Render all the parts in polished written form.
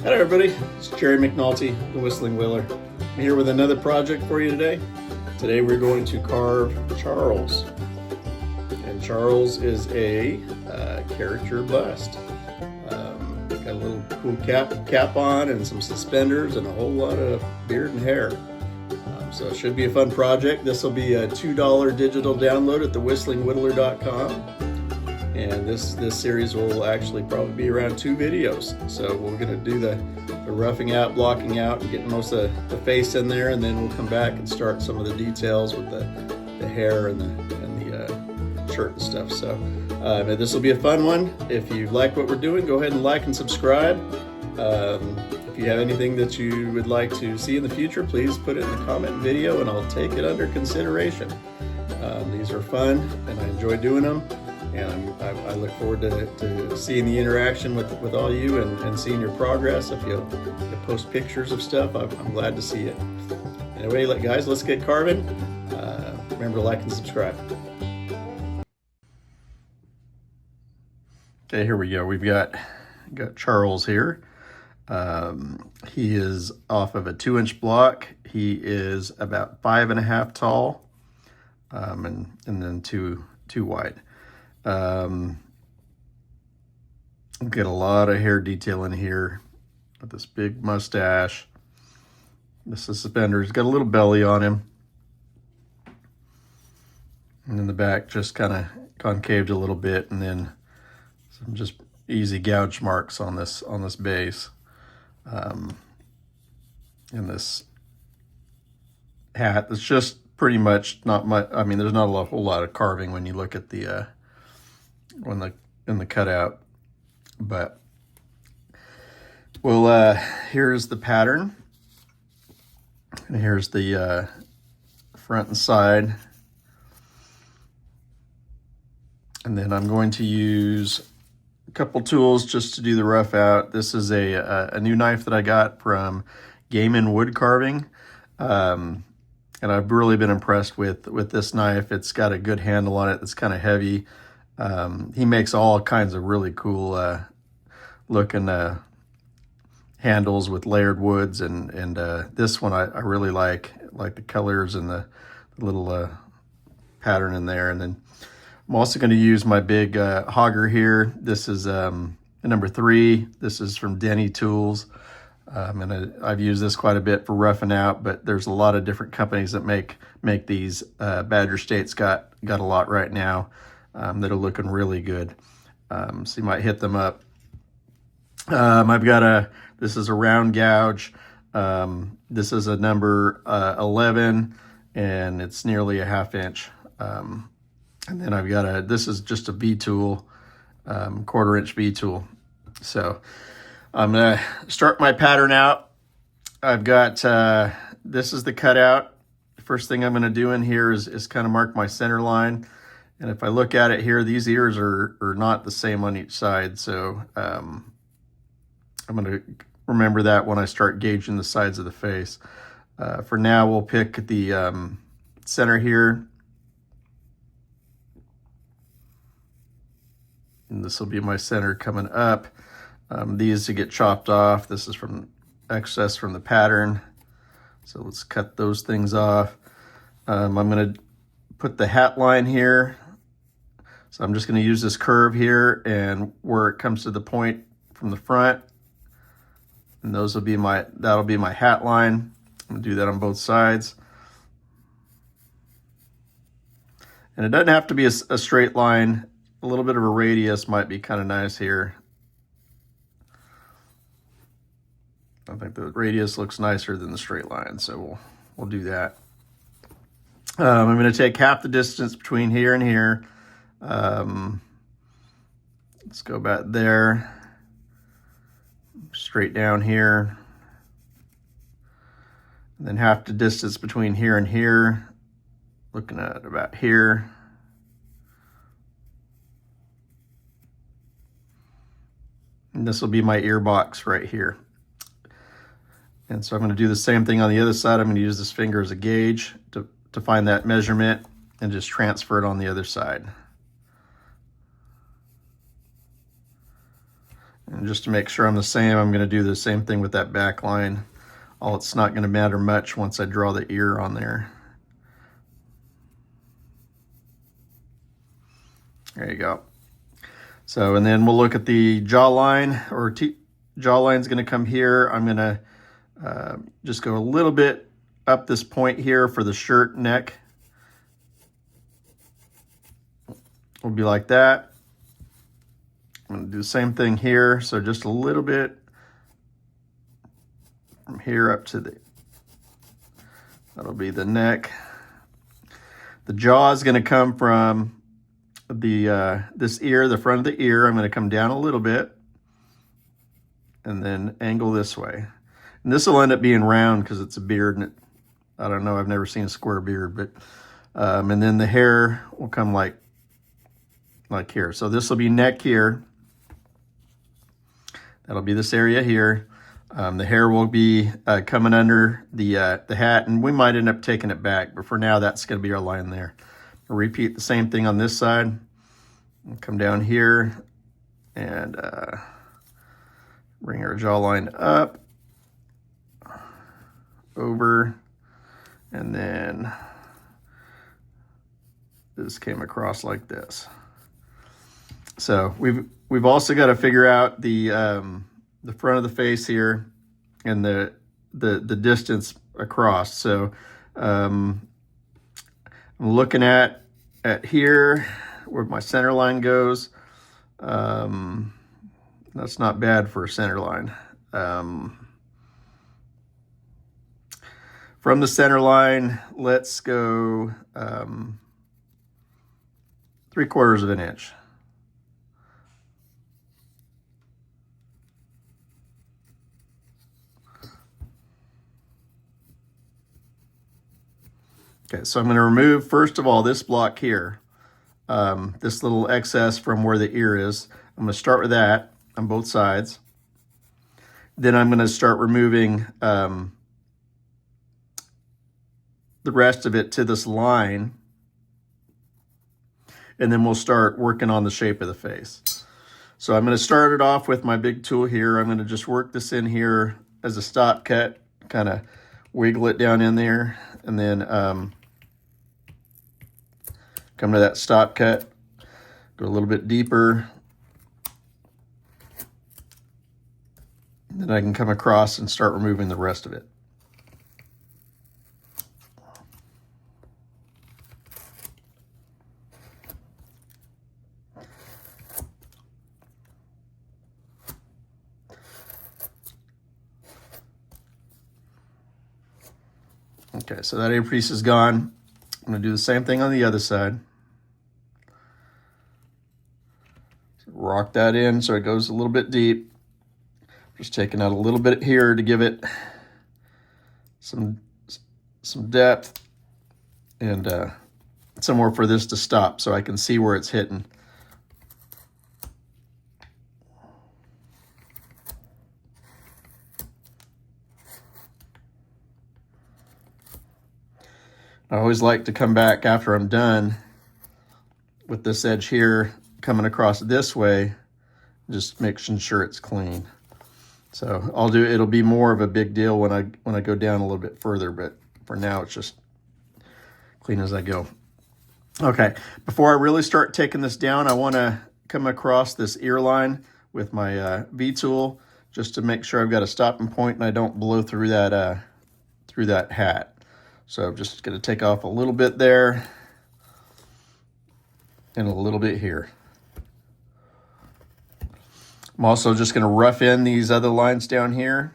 Hello everybody, it's Jerry McNulty, the Whistling Willer. I'm here with another project for you today. Today we're going to carve Charles. And Charles is a character bust. Got a little cool cap on and some suspenders and a whole lot of beard and hair. So it should be a fun project. This will be a $2 digital download at thewhistlingwhistler.com. And this series will actually probably be around 2 videos. So we're going to do the roughing out, blocking out, and getting most of the face in there, and then we'll come back and start some of the details with the hair and the shirt and stuff. So this will be a fun one. If you like what we're doing, go ahead and like and subscribe. If you have anything that you would like to see in the future, please put it in the comment video and I'll take it under consideration. These are fun and I enjoy doing them. And I look forward to seeing the interaction with all you and seeing your progress. If you post pictures of stuff, I'm glad to see it. Anyway, guys, let's get carving. Remember to like and subscribe. Okay, here we go. We've got Charles here. He is off of a 2-inch block. He is about 5.5 tall, and then two wide. Get a lot of hair detail in here with this big mustache. This is suspenders. Got a little belly on him, and then the back just kind of concaved a little bit, and then some just easy gouge marks on this base. And this hat, it's just pretty much not much. I mean, there's not a whole lot of carving when you look at the in the cutout, but well, here's the pattern, and here's the front and side, and then I'm going to use a couple tools just to do the rough out. This is a new knife that I got from Game & Wood Carving, and I've really been impressed with this knife. It's got a good handle on it. It's kind of heavy. He makes all kinds of really cool looking handles with layered woods, and this one I really like the colors and the little pattern in there. And then I'm also going to use my big hogger here. This is number 3. This is from Denny Tools, and I've used this quite a bit for roughing out, but there's a lot of different companies that make these. Badger State's got a lot right now that are looking really good. So you might hit them up. I've got this is a round gouge. This is a number 11, and it's nearly a 1/2 inch. And then I've got this is just a V tool, 1/4 inch V tool. So I'm gonna start my pattern out. I've got, this is the cutout. First thing I'm gonna do in here is kind of mark my center line. And if I look at it here, these ears are not the same on each side. So I'm going to remember that when I start gauging the sides of the face. For now, we'll pick the center here. And this will be my center coming up. These to get chopped off. This is from excess from the pattern. So let's cut those things off. I'm going to put the hat line here. So I'm just going to use this curve here, and where it comes to the point from the front, and that'll be my hat line. I'm going to do that on both sides. And it doesn't have to be a straight line. A little bit of a radius might be kind of nice here. I think the radius looks nicer than the straight line, so we'll do that. I'm going to take half the distance between here and here. Let's go back there, straight down here, and then half the distance between here and here, looking at about here. And this will be my ear box right here. And so I'm going to do the same thing on the other side. I'm going to use this finger as a gauge to find that measurement and just transfer it on the other side. And just to make sure I'm the same, I'm going to do the same thing with that back line. It's not going to matter much once I draw the ear on there. There you go. So, and then we'll look at the jawline, or jawline's going to come here. I'm going to just go a little bit up this point here for the shirt neck. Will be like that. I'm going to do the same thing here. So just a little bit from here up to that'll be the neck. The jaw is going to come from this ear, the front of the ear. I'm going to come down a little bit and then angle this way. And this will end up being round because it's a beard, and I don't know, I've never seen a square beard, but and then the hair will come like here. So this will be neck here. That'll be this area here. The hair will be coming under the hat, and we might end up taking it back, but for now, that's going to be our line there. We'll repeat the same thing on this side. We'll come down here and bring our jawline up, over, and then this came across like this. So we've also got to figure out the front of the face here and the distance across. So I'm looking at here where my center line goes. That's not bad for a center line. From the center line, let's go 3/4 of an inch. Okay, so I'm going to remove, first of all, this block here, this little excess from where the ear is. I'm going to start with that on both sides. Then I'm going to start removing the rest of it to this line. And then we'll start working on the shape of the face. So I'm going to start it off with my big tool here. I'm going to just work this in here as a stop cut, kind of wiggle it down in there, and then come to that stop cut, go a little bit deeper, and then I can come across and start removing the rest of it. Okay, so that earpiece is gone. I'm going to do the same thing on the other side. So rock that in so it goes a little bit deep. Just taking out a little bit here to give it some depth and somewhere for this to stop so I can see where it's hitting. I always like to come back after I'm done with this edge here coming across this way, just making sure it's clean. So it'll be more of a big deal when I go down a little bit further, but for now it's just clean as I go. Okay, before I really start taking this down, I want to come across this ear line with my V-tool just to make sure I've got a stopping point and I don't blow through that hat. So I'm just going to take off a little bit there and a little bit here. I'm also just going to rough in these other lines down here.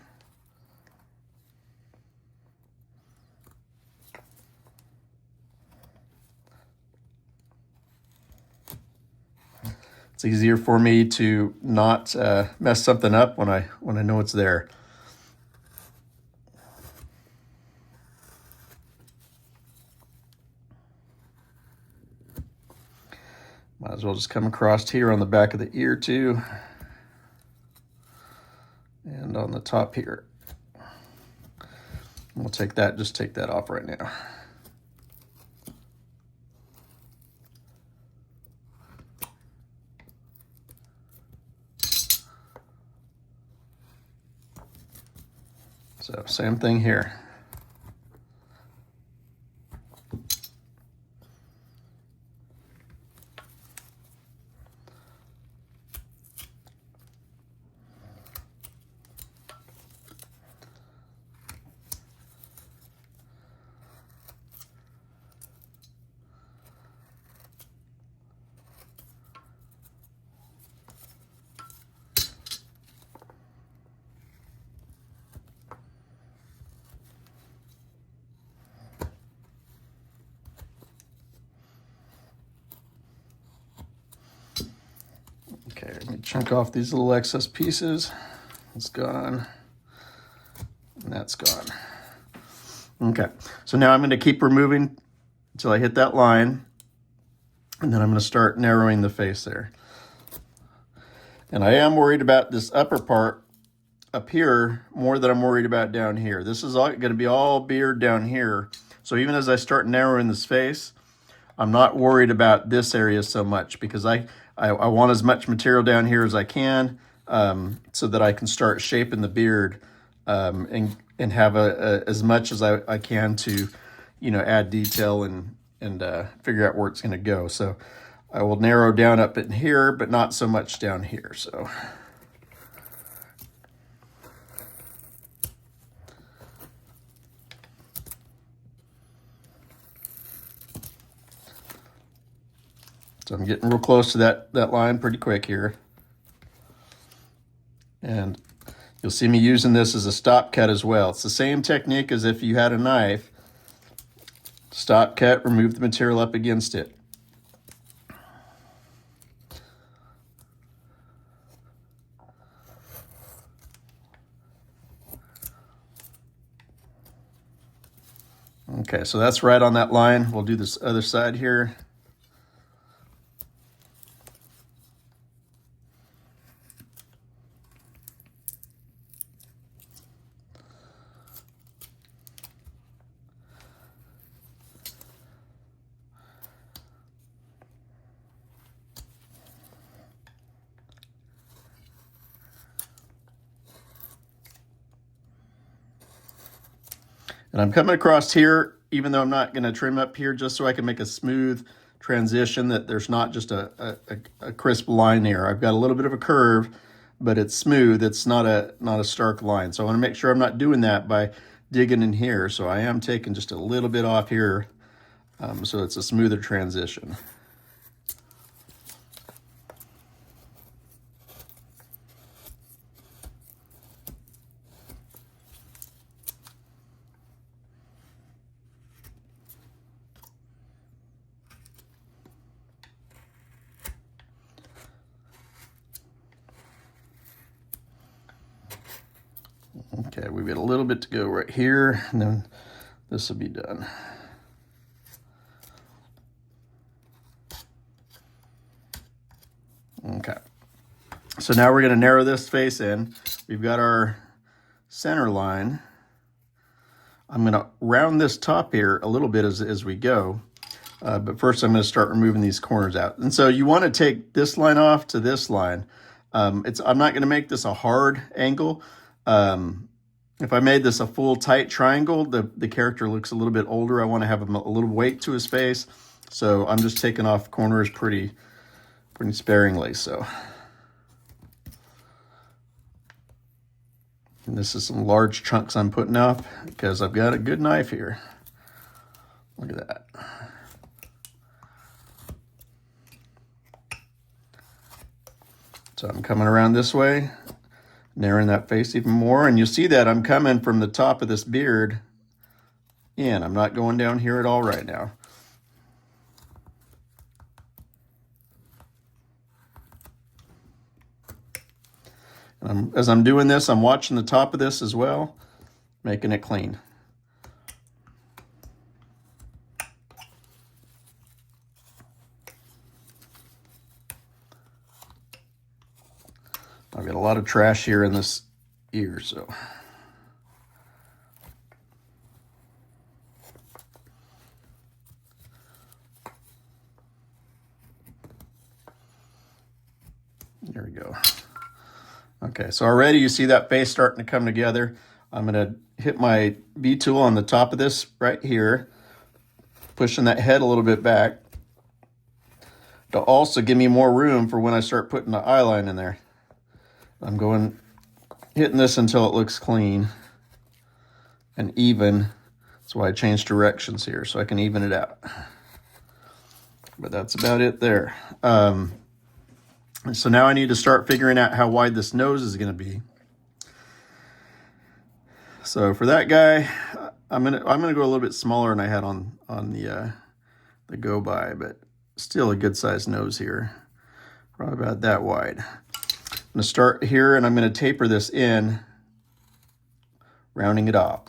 It's easier for me to not mess something up when I know it's there. Might as well just come across here on the back of the ear too. And on the top here. We'll take that off right now. So same thing here. Okay, let me chunk off these little excess pieces. It's gone, and that's gone. Okay, so now I'm going to keep removing until I hit that line, and then I'm going to start narrowing the face there. And I am worried about this upper part up here more than I'm worried about down here. This is going to be all beard down here. So even as I start narrowing this face, I'm not worried about this area so much because I want as much material down here as I can, so that I can start shaping the beard, and have as much as I can to, add detail and figure out where it's going to go. So I will narrow down up in here, but not so much down here. So I'm getting real close to that line pretty quick here. And you'll see me using this as a stop cut as well. It's the same technique as if you had a knife. Stop cut, remove the material up against it. Okay, so that's right on that line. We'll do this other side here. And I'm coming across here, even though I'm not going to trim up here, just so I can make a smooth transition, that there's not just a crisp line here. I've got a little bit of a curve, but it's smooth. It's not a stark line. So I want to make sure I'm not doing that by digging in here. So I am taking just a little bit off here, so it's a smoother transition. Okay, we've got a little bit to go right here, and then this will be done. Okay, so now we're going to narrow this face in. We've got our center line. I'm going to round this top here a little bit as we go, but first I'm going to start removing these corners out. And so you want to take this line off to this line. I'm not going to make this a hard angle. If I made this a full tight triangle, the character looks a little bit older. I want to have a little weight to his face. So I'm just taking off corners pretty sparingly. So, and this is some large chunks I'm putting up because I've got a good knife here. Look at that. So I'm coming around this way, narrowing that face even more, and you'll see that I'm coming from the top of this beard in. I'm not going down here at all right now. And as I'm doing this, I'm watching the top of this as well, making it clean. I've got a lot of trash here in this ear, so. There we go. Okay, so already you see that face starting to come together. I'm gonna hit my V tool on the top of this right here, pushing that head a little bit back to also give me more room for when I start putting the eye line in there. I'm hitting this until it looks clean and even. That's why I changed directions here, so I can even it out. But that's about it there. So now I need to start figuring out how wide this nose is going to be. So for that guy, I'm gonna go a little bit smaller than I had on the go by, but still a good sized nose here, probably about that wide. I'm gonna start here and I'm gonna taper this in, rounding it off.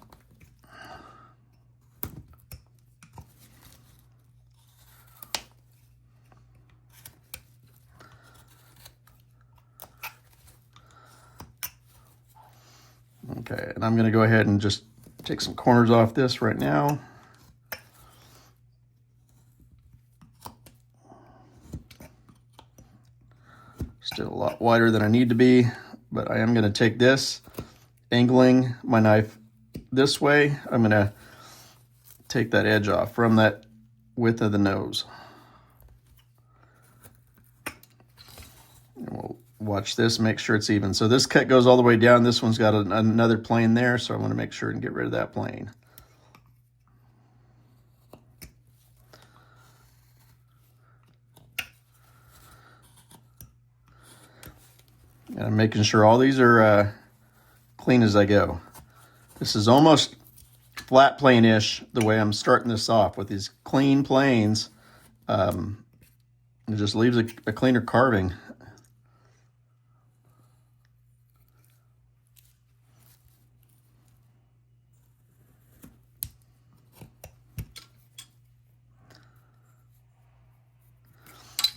Okay, and I'm gonna go ahead and just take some corners off this right now. Still a lot wider than I need to be, but I am gonna take this, angling my knife this way. I'm gonna take that edge off from that width of the nose. And we'll watch this, make sure it's even. So this cut goes all the way down. This one's got another plane there, so I'm going to make sure and get rid of that plane. And I'm making sure all these are clean as I go. This is almost flat plane-ish the way I'm starting this off with these clean planes. It just leaves a cleaner carving.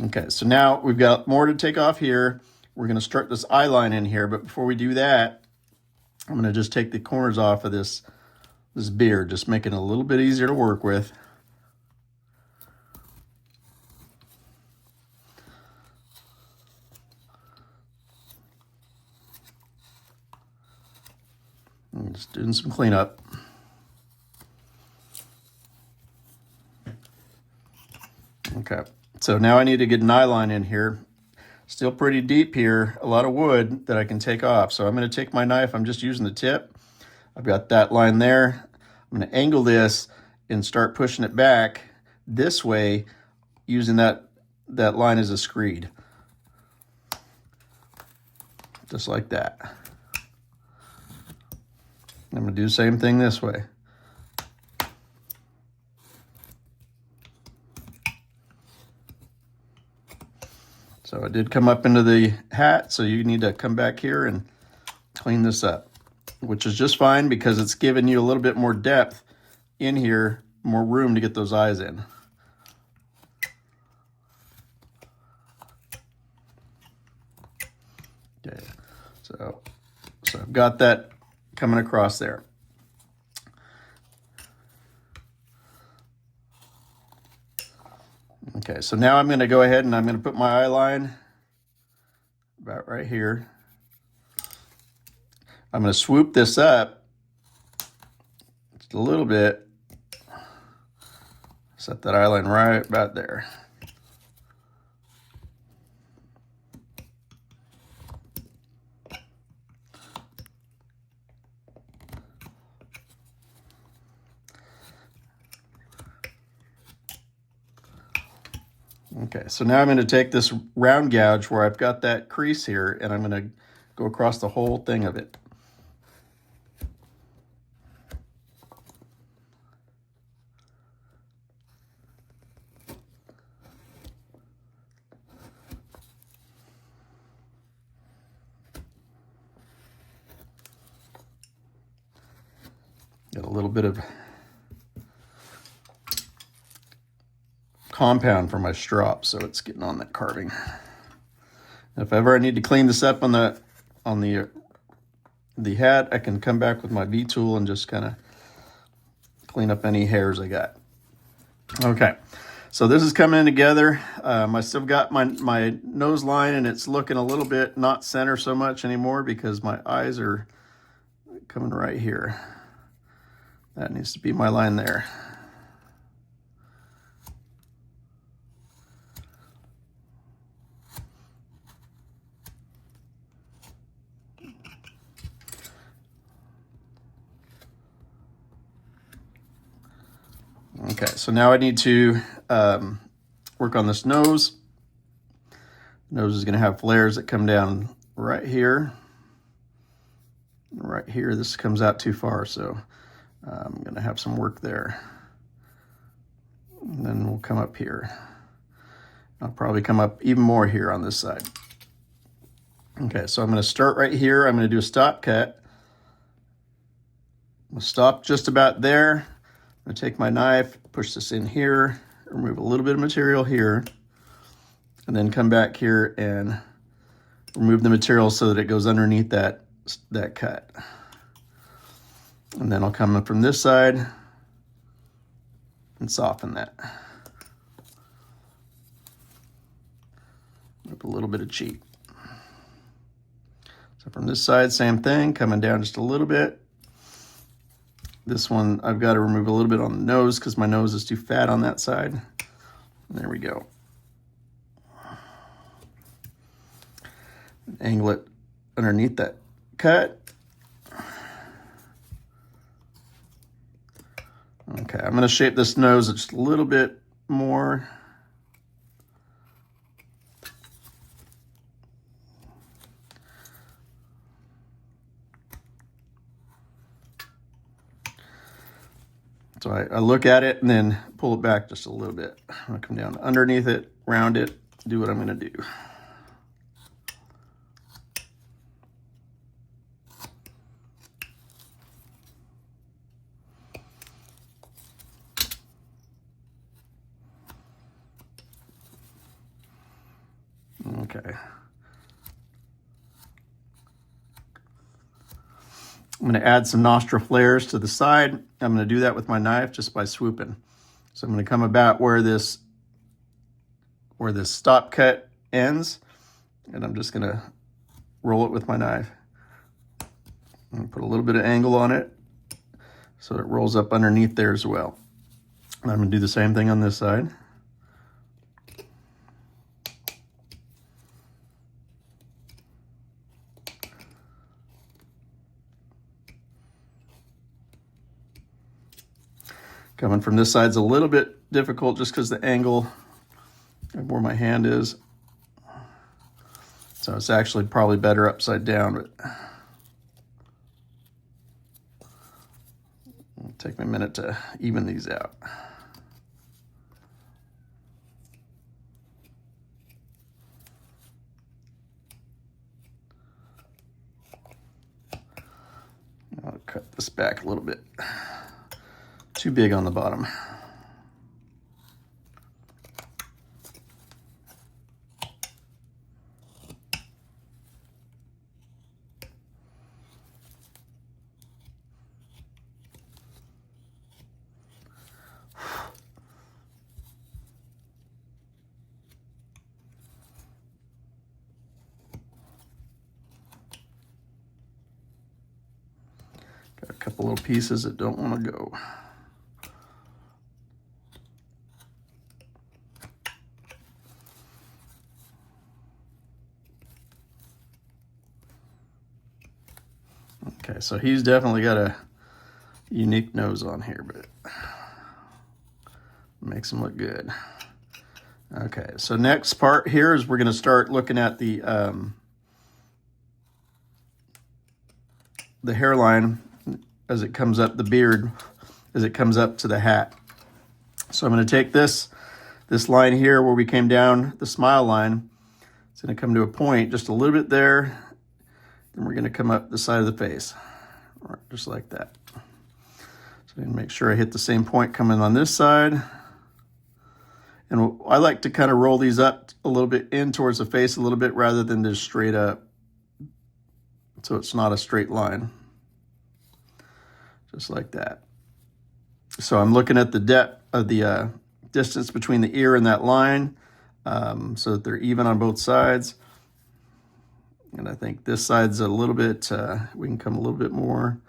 Okay, so now we've got more to take off here. We're going to start this eye line in here, but before we do that, I'm going to just take the corners off of this beard, just make it a little bit easier to work with. I'm just doing some cleanup. Okay. So now I need to get an eye line in here. Still pretty deep here, a lot of wood that I can take off. So I'm going to take my knife, I'm just using the tip. I've got that line there. I'm going to angle this and start pushing it back this way using that line as a screed. Just like that. I'm going to do the same thing this way. So it did come up into the hat, so you need to come back here and clean this up, which is just fine because it's giving you a little bit more depth in here, more room to get those eyes in. Okay, so I've got that coming across there. Okay, so now I'm going to go ahead and I'm going to put my eye line about right here. I'm going to swoop this up just a little bit. Set that eye line right about there. Okay, so now I'm going to take this round gouge where I've got that crease here, and I'm going to go across the whole thing of it. Got a little bit of compound for my strop, so it's getting on that carving. If ever I need to clean this up on the hat, I can come back with my V tool and just kind of clean up any hairs I got. Okay, so this is coming in together. I still got my nose line, and it's looking a little bit not center so much anymore because my eyes are coming right here. That needs to be my line there. Okay, so now I need to work on this nose. The nose is going to have flares that come down right here. Right here, this comes out too far, so I'm going to have some work there. And then we'll come up here. I'll probably come up even more here on this side. Okay, so I'm going to start right here. I'm going to do a stop cut. I'm going to stop just about there. I'm going to take my knife, push this in here, remove a little bit of material here, and then come back here and remove the material so that it goes underneath that cut. And then I'll come in from this side and soften that. With a little bit of cheat. So from this side, same thing, coming down just a little bit. This one, I've got to remove a little bit on the nose because my nose is too fat on that side. There we go. Angle it underneath that cut. Okay, I'm going to shape this nose just a little bit more. So I look at it and then pull it back just a little bit. I'm going to come down underneath it, round it, do what I'm going to do. Okay. I'm going to add some nostril flares to the side. I'm going to do that with my knife just by swooping. So I'm going to come about where this stop cut ends, and I'm just going to roll it with my knife. And put a little bit of angle on it so it rolls up underneath there as well. And I'm going to do the same thing on this side. Coming from this side's a little bit difficult just because the angle of where my hand is. So it's actually probably better upside down, but it'll take me a minute to even these out. I'll cut this back a little bit. Too big on the bottom. Got a couple little pieces that don't want to go. Okay, so he's definitely got a unique nose on here, but makes him look good. Okay, so next part here is we're going to start looking at the hairline as it comes up, the beard as it comes up to the hat. So I'm going to take this line here where we came down, the smile line. It's going to come to a point just a little bit there. Then we're going to come up the side of the face, just like that. So I'm going to make sure I hit the same point coming on this side. And I like to kind of roll these up a little bit in towards the face a little bit rather than just straight up. So it's not a straight line. Just like that. So I'm looking at the depth of the distance between the ear and that line so that they're even on both sides. And I think this side's a little bit, we can come a little bit more.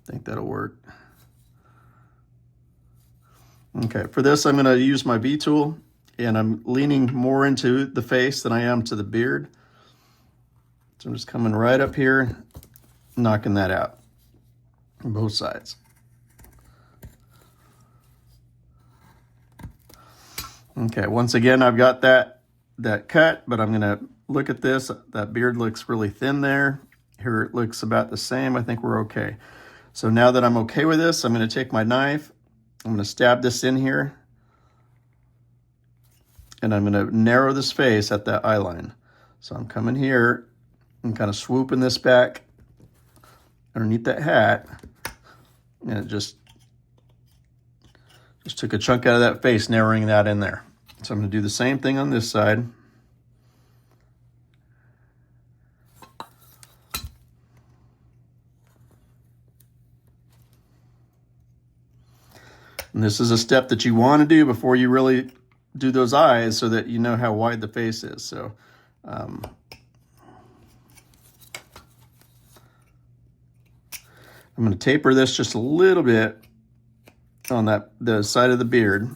I think that'll work. Okay, for this I'm going to use my V tool, and I'm leaning more into the face than I am to the beard. So I'm just coming right up here, knocking that out on both sides. Okay, once again, I've got that cut, but I'm gonna look at this. That beard looks really thin there. Here it looks about the same. I think we're okay. So now that I'm okay with this, I'm gonna take my knife, I'm gonna stab this in here, and I'm gonna narrow this face at that eye line. So I'm coming here and kind of swooping this back underneath that hat, and it just took a chunk out of that face, narrowing that in there. So I'm going to do the same thing on this side. And this is a step that you want to do before you really do those eyes, so that you know how wide the face is. So I'm going to taper this just a little bit on the side of the beard.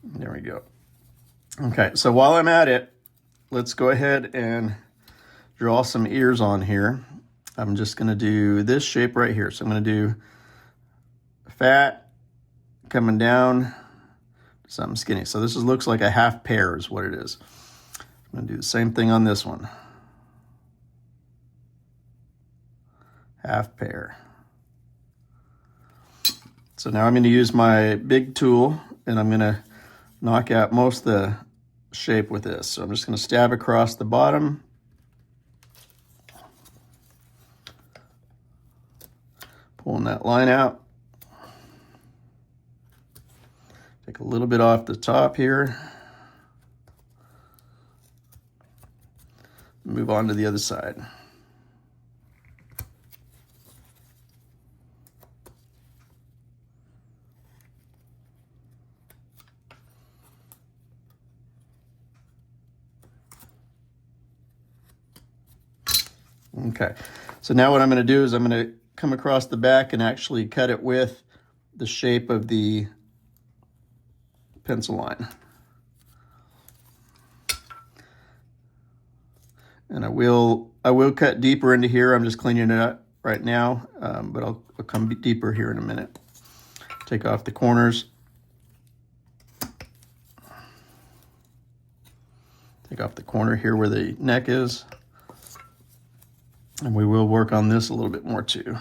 There we go. Okay, so while I'm at it, let's go ahead and draw some ears on here. I'm just going to do this shape right here. So I'm going to do fat coming down to something skinny. So this looks like a half pear is what it is. I'm going to do the same thing on this one. Half pear. So now I'm going to use my big tool, and I'm going to knock out most of the shape with this. So I'm just going to stab across the bottom. Pulling that line out. Take a little bit off the top here. Move on to the other side. Okay, so now what I'm going to do is I'm going to come across the back and actually cut it with the shape of the pencil line. And I will cut deeper into here. I'm just cleaning it up right now, but I'll come deeper here in a minute. Take off the corners. Take off the corner here where the neck is. And we will work on this a little bit more too.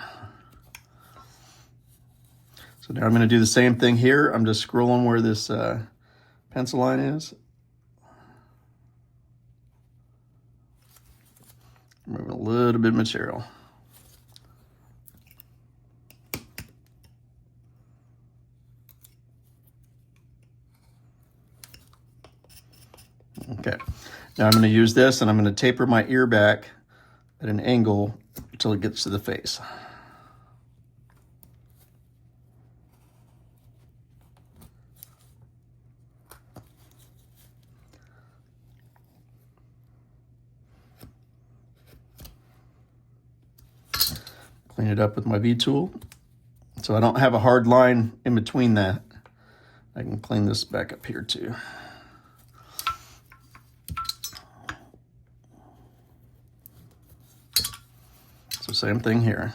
So now I'm going to do the same thing here. I'm just scrolling where this pencil line is. Moving a little bit of material. Okay, now I'm going to use this, and I'm going to taper my ear back at an angle until it gets to the face. Clean it up with my V tool. So I don't have a hard line in between that. I can clean this back up here too. So same thing here.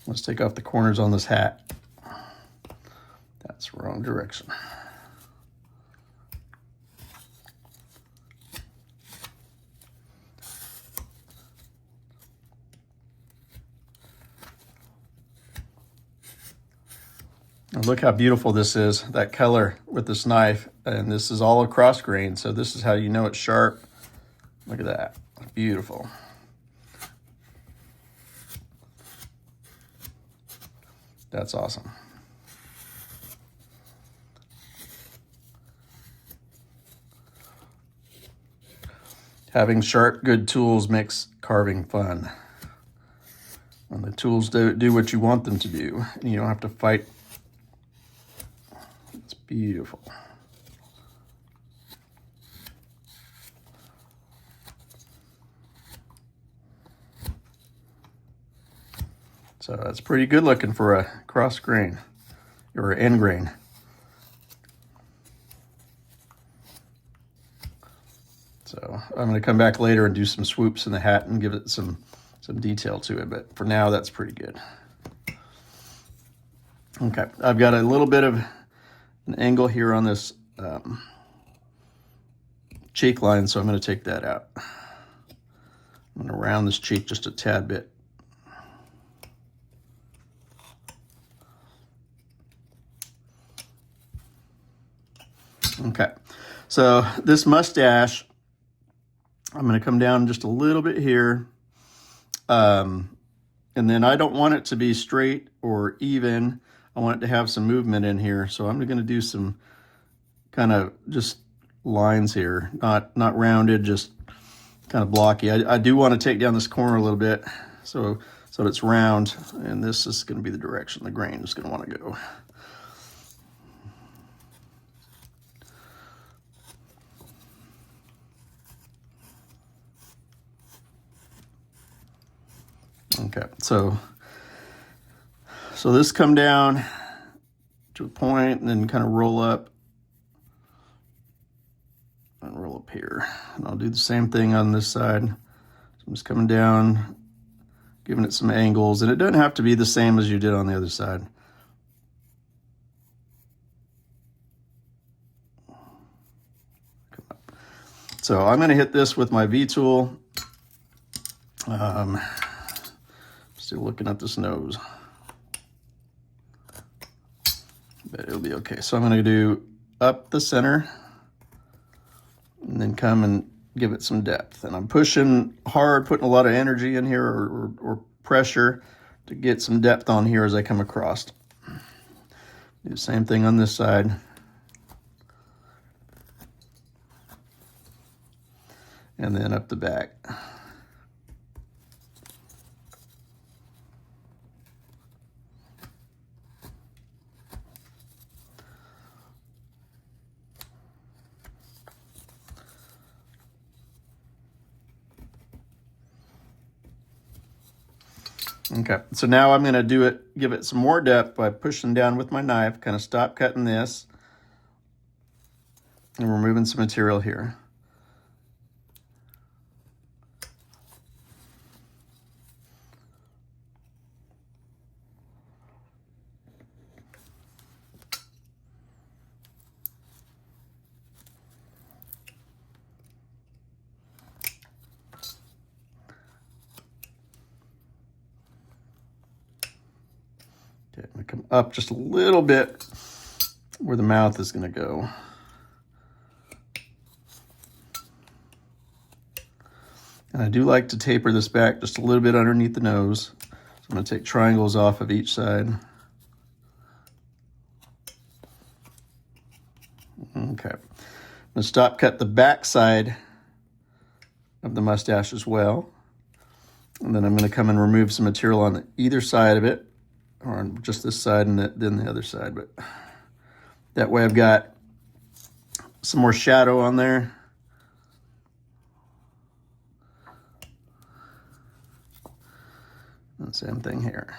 Let's take off the corners on this hat. That's the wrong direction. And look how beautiful this is, that color with this knife. And this is all across grain, so this is how you know it's sharp. Look at that, beautiful. That's awesome. Having sharp, good tools makes carving fun. When the tools do what you want them to do, and you don't have to fight. It's beautiful. So that's pretty good looking for a cross grain or end grain. So I'm going to come back later and do some swoops in the hat and give it some detail to it. But for now, that's pretty good. Okay, I've got a little bit of an angle here on this cheek line, so I'm going to take that out. I'm going to round this cheek just a tad bit. Okay, so this mustache, I'm going to come down just a little bit here. And then I don't want it to be straight or even. I want it to have some movement in here. So I'm going to do some kind of just lines here, not rounded, just kind of blocky. I do want to take down this corner a little bit so that it's round. And this is going to be the direction the grain is going to want to go. Okay, so this come down to a point and then kind of roll up and roll up here. And I'll do the same thing on this side. So I'm just coming down, giving it some angles, and it doesn't have to be the same as you did on the other side. So I'm going to hit this with my V tool. Still looking at this nose, but it'll be okay. So I'm going to do up the center and then come and give it some depth. And I'm pushing hard, putting a lot of energy in here or pressure to get some depth on here as I come across. Do the same thing on this side. And then up the back. Okay, so now I'm going to give it some more depth by pushing down with my knife, kind of stop cutting this, and removing some material here. Okay, I'm going to come up just a little bit where the mouth is going to go. And I do like to taper this back just a little bit underneath the nose. So I'm going to take triangles off of each side. Okay. I'm going to stop cut the back side of the mustache as well. And then I'm going to come and remove some material on either side of it, or on just this side and then the other side. But that way I've got some more shadow on there. And same thing here.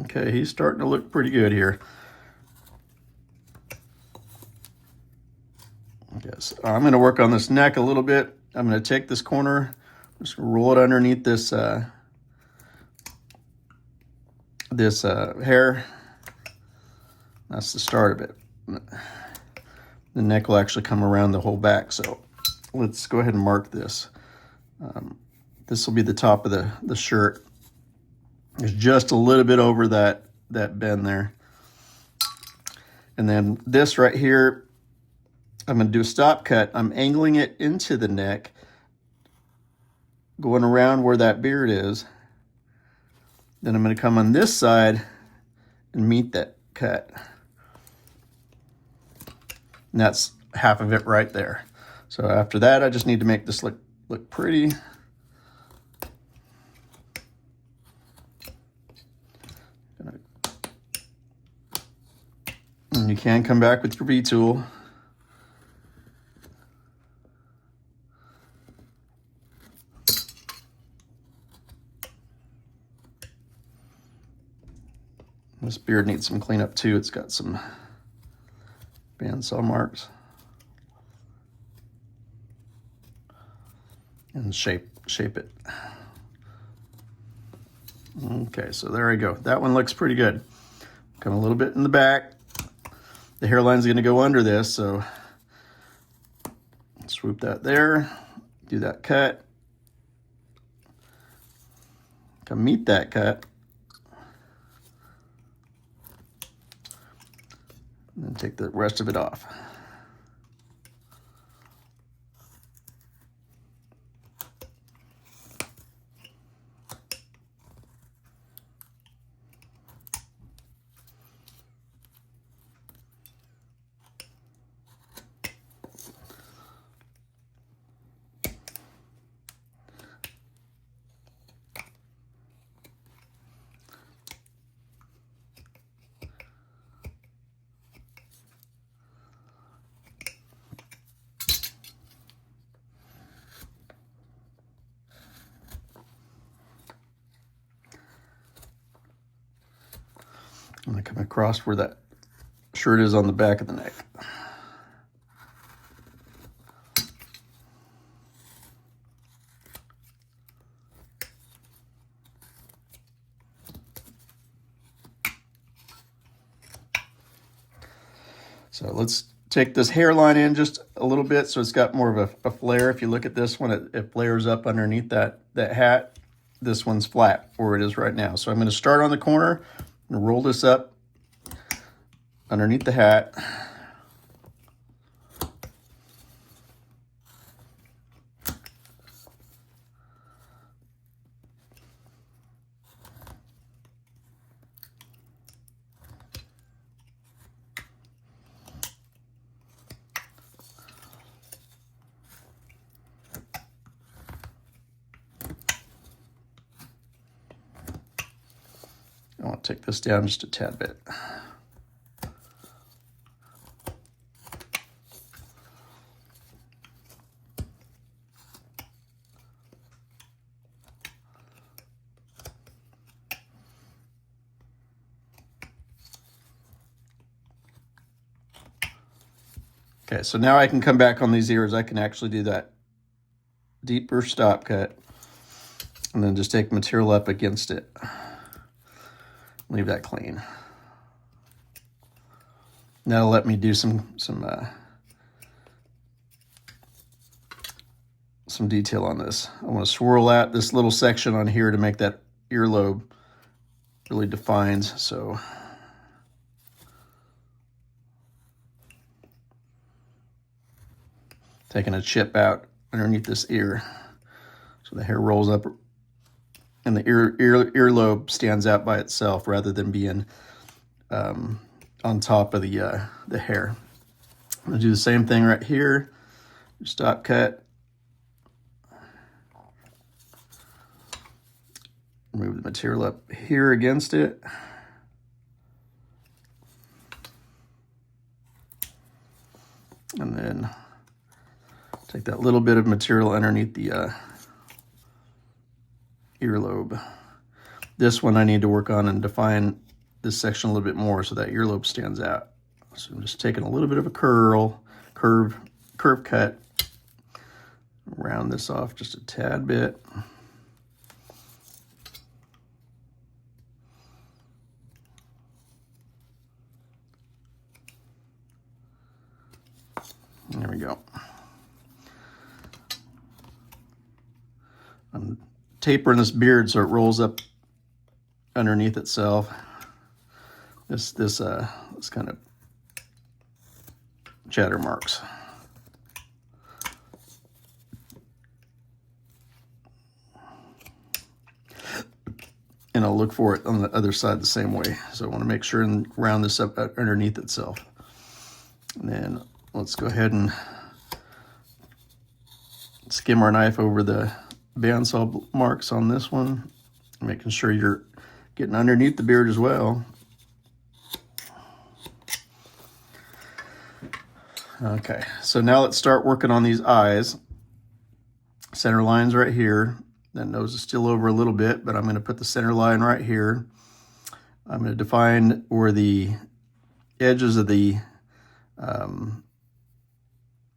Okay, he's starting to look pretty good here. Yes, I'm going to work on this neck a little bit. I'm going to take this corner, just roll it underneath this hair. That's the start of it. The neck will actually come around the whole back. So let's go ahead and mark this. This will be the top of the shirt. It's just a little bit over that bend there. And then this right here, I'm going to do a stop cut. I'm angling it into the neck, going around where that beard is. Then I'm going to come on this side and meet that cut. And that's half of it right there. So after that, I just need to make this look pretty. And you can come back with your V-tool. This beard needs some cleanup too. It's got some bandsaw marks. And shape it. Okay, so there we go. That one looks pretty good. Come a little bit in the back. The hairline's gonna go under this, so swoop that there, do that cut. Come meet that cut. And then take the rest of it off. I'm going to come across where that shirt is on the back of the neck. So let's take this hairline in just a little bit so it's got more of a flare. If you look at this one, it flares up underneath that hat. This one's flat where it is right now. So I'm going to start on the corner and roll this up underneath the hat. I want to take this down just a tad bit. Okay, so now I can come back on these ears. I can actually do that deeper stop cut and then just take material up against it. Leave that clean. That'll let me do some detail on this. I want to swirl out this little section on here to make that earlobe really defined. So taking a chip out underneath this ear so the hair rolls up and the earlobe stands out by itself rather than being on top of the hair. I'm gonna do the same thing right here. Stop cut. Move the material up here against it. And then take that little bit of material underneath the earlobe. This one I need to work on and define this section a little bit more so that earlobe stands out. So I'm just taking a little bit of a curve cut, round this off just a tad bit. There we go. I'm tapering this beard so it rolls up underneath itself. This kind of chatter marks. And I'll look for it on the other side the same way. So I want to make sure and round this up underneath itself. And then let's go ahead and skim our knife over the bandsaw marks on this one, making sure you're getting underneath the beard as well. Okay, so now let's start working on these eyes. Center line's right here. That nose is still over a little bit, but I'm going to put the center line right here. I'm going to define where the edges of the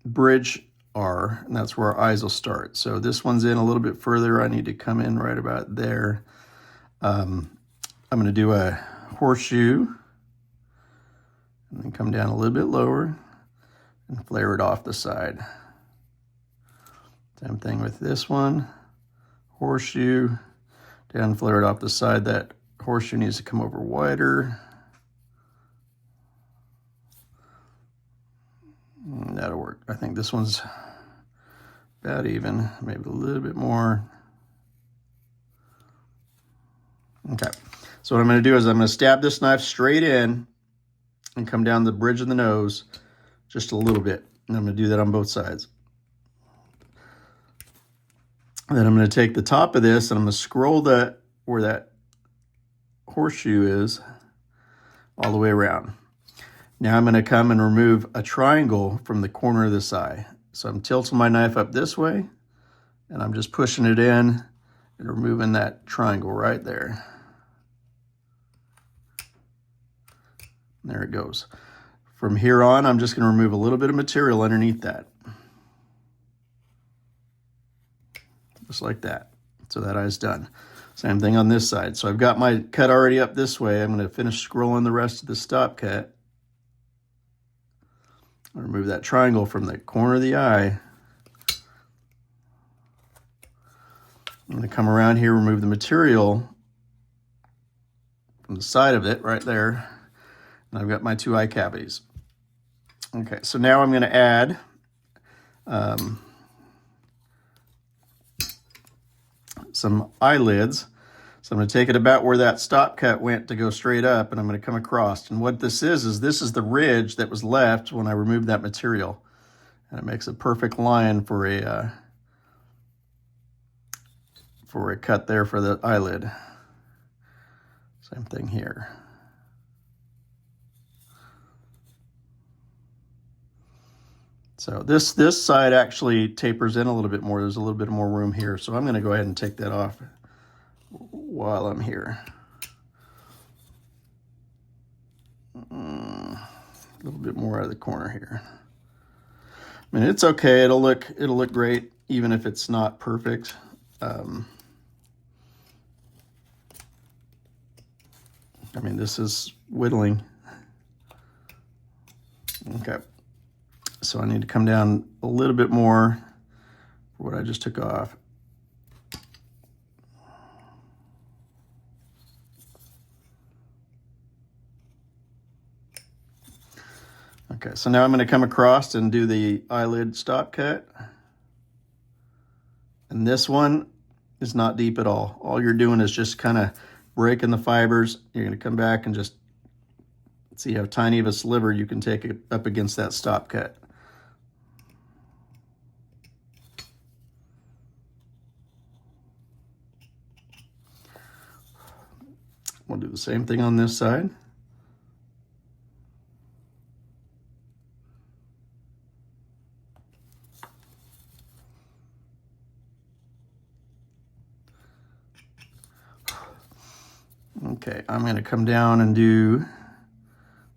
bridge are, and that's where our eyes will start. So this one's in a little bit further. I need to come in right about there. I'm going to do a horseshoe and then come down a little bit lower and flare it off the side. Same thing with this one. Horseshoe, down, flare it off the side. That horseshoe needs to come over wider. And that'll work. I think this one's about even, maybe a little bit more. Okay, so what I'm going to do is I'm going to stab this knife straight in and come down the bridge of the nose just a little bit. And I'm going to do that on both sides. And then I'm going to take the top of this and I'm going to scroll that where that horseshoe is all the way around. Now I'm going to come and remove a triangle from the corner of this eye. So I'm tilting my knife up this way and I'm just pushing it in and removing that triangle right there. And there it goes. From here on, I'm just going to remove a little bit of material underneath that. Just like that. So that eye's done. Same thing on this side. So I've got my cut already up this way. I'm going to finish scrolling the rest of the stop cut. I'll remove that triangle from the corner of the eye. I'm going to come around here, remove the material from the side of it right there. And I've got my two eye cavities. Okay, so now I'm going to add some eyelids. So I'm going to take it about where that stop cut went to go straight up, and I'm going to come across. And what this is this is the ridge that was left when I removed that material. And it makes a perfect line for a cut there for the eyelid. Same thing here. So this side actually tapers in a little bit more. There's a little bit more room here. So I'm going to go ahead and take that off while I'm here. A little bit more out of the corner here. I mean, it's okay. It'll look great even if it's not perfect. I mean, this is whittling. Okay. So I need to come down a little bit more for what I just took off. Okay, so now I'm going to come across and do the eyelid stop cut. And this one is not deep at all. All you're doing is just kind of breaking the fibers. You're going to come back and just see how tiny of a sliver you can take it up against that stop cut. We'll do the same thing on this side. Okay, I'm going to come down and do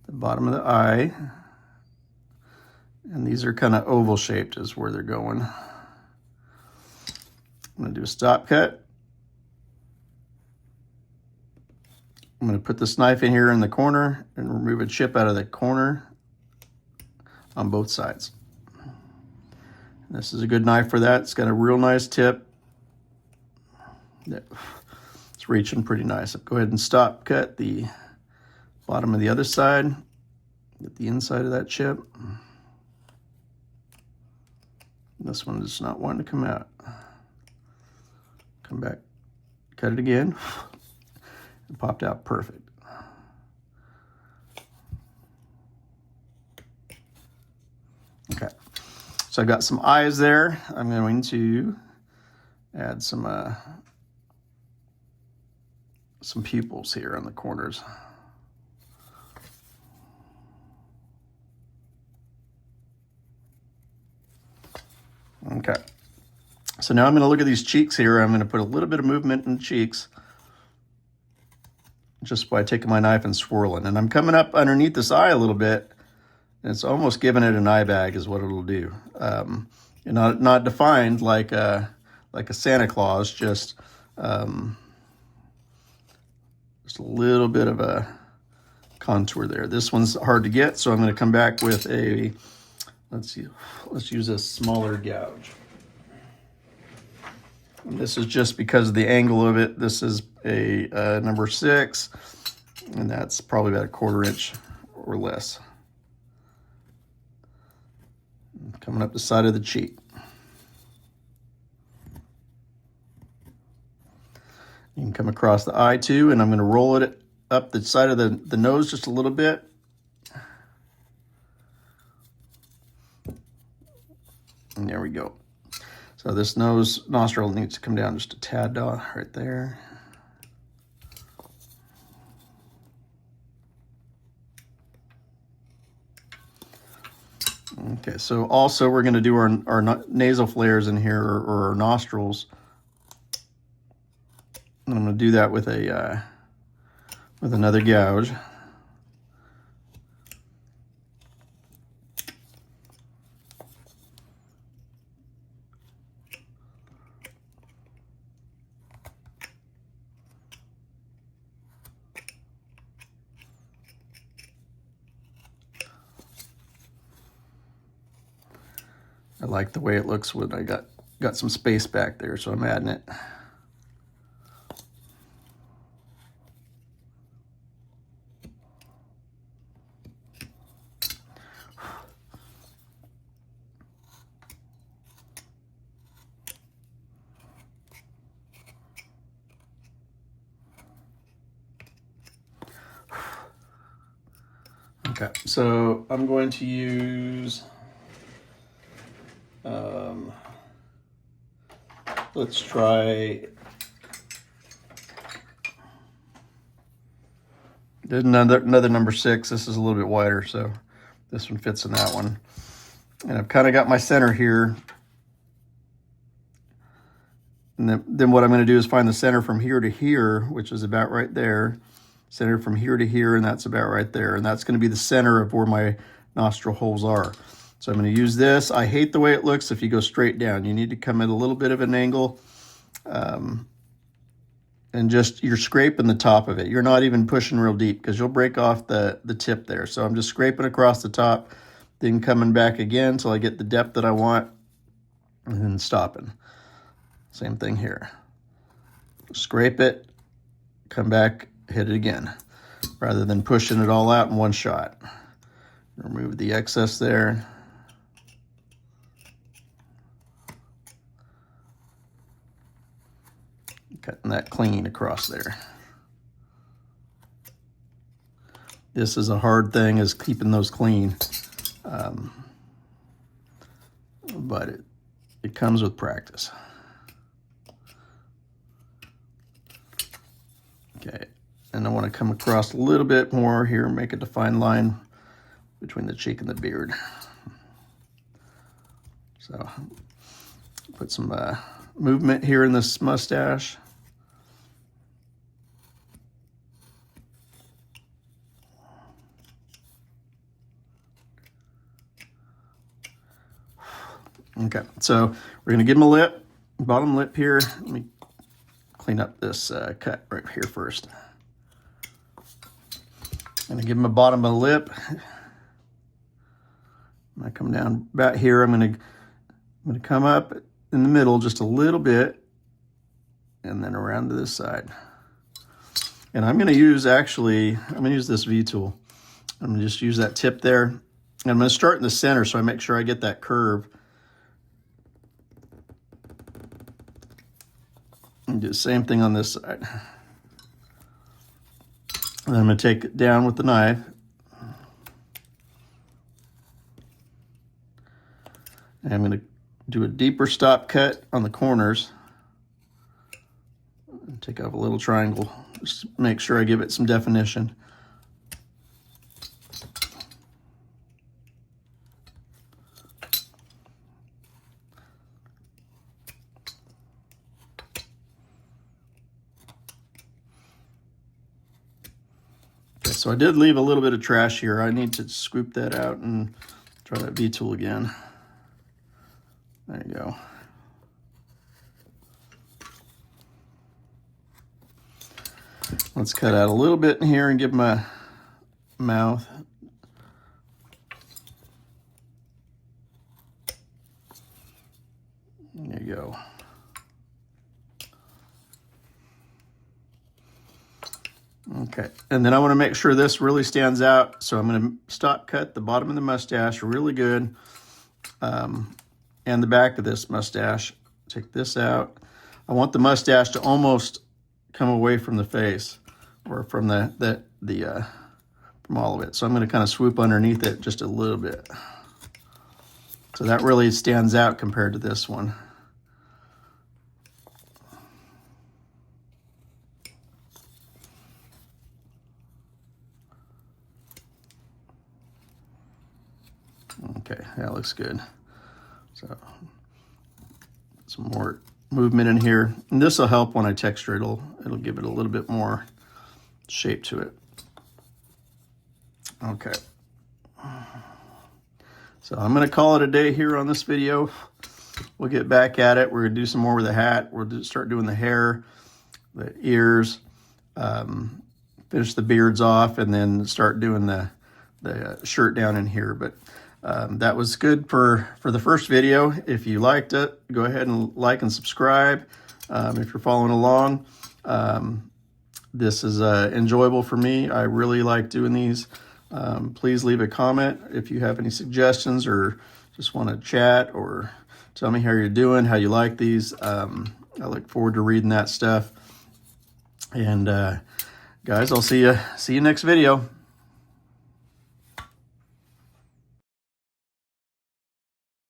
the bottom of the eye. And these are kind of oval shaped is where they're going. I'm going to do a stop cut. I'm going to put this knife in here in the corner and remove a chip out of the corner on both sides. This is a good knife for that. It's got a real nice tip. It's reaching pretty nice. Go ahead and stop cut the bottom of the other side. Get the inside of that chip. This one is not wanting to come out. Come back, cut it again. It popped out perfect. Okay, so I've got some eyes there. I'm going to add some pupils here on the corners. Okay, so now I'm going to look at these cheeks here. I'm going to put a little bit of movement in the cheeks just by taking my knife and swirling. And I'm coming up underneath this eye a little bit, and it's almost giving it an eye bag is what it'll do. Not defined like a Santa Claus, just a little bit of a contour there. This one's hard to get, so I'm going to come back with a, let's use a smaller gouge. And this is just because of the angle of it. This is a number 6, and that's probably about a 1/4 inch or less. Coming up the side of the cheek. You can come across the eye too, and I'm going to roll it up the side of the nose just a little bit. And there we go. So this nostril needs to come down just a tad right there. Okay, so also we're going to do our nasal flares in here, or our nostrils. And I'm going to do that with another gouge. I like the way it looks when I got some space back there, so I'm adding it. Okay, so I'm going to use, let's try, there's another number 6. This is a little bit wider, so this one fits in that one. And I've kind of got my center here. And then what I'm going to do is find the center from here to here, which is about right there. Center from here to here, and that's about right there. And that's going to be the center of where my nostril holes are. So I'm going to use this. I hate the way it looks if you go straight down. You need to come at a little bit of an angle. And just, you're scraping the top of it. You're not even pushing real deep because you'll break off the tip there. So I'm just scraping across the top, then coming back again until I get the depth that I want, and then stopping. Same thing here. Scrape it, come back, hit it again, rather than pushing it all out in one shot. Remove the excess there. Cutting that clean across there. This is a hard thing, is keeping those clean. But it comes with practice. Okay, and I want to come across a little bit more here, make a defined line between the cheek and the beard. So put some movement here in this mustache. Okay, so we're going to give him a lip, bottom lip here. Let me clean up this cut right here first. I'm going to give him a bottom of the lip. I'm going to come down about here. I'm going to come up in the middle just a little bit, and then around to this side. And I'm going to use, this V tool. I'm going to just use that tip there. And I'm going to start in the center so I make sure I get that curve. And do the same thing on this side. And then I'm going to take it down with the knife. And I'm going to do a deeper stop cut on the corners. And take off a little triangle, just to make sure I give it some definition. So I did leave a little bit of trash here. I need to scoop that out and try that V-tool again. There you go. Let's cut out a little bit in here and give my mouth. There you go. Okay, and then I want to make sure this really stands out, so I'm going to stop cut the bottom of the mustache really good, and the back of this mustache. Take this out. I want the mustache to almost come away from the face, or from from all of it. So I'm going to kind of swoop underneath it just a little bit, so that really stands out compared to this one. Okay, that looks good. So some more movement in here, and this will help when I texture it. It'll give it a little bit more shape to it. Okay, so I'm going to call it a day here on this video. We'll get back at it. We're going to do some more with the hat. We'll start doing the hair, the ears, finish the beards off, and then start doing the shirt down in here. But that was good for the first video. If you liked it, go ahead and like and subscribe. If you're following along, this is enjoyable for me. I really like doing these. Please leave a comment if you have any suggestions or just want to chat or tell me how you're doing, how you like these. I look forward to reading that stuff. And guys, I'll see you next video.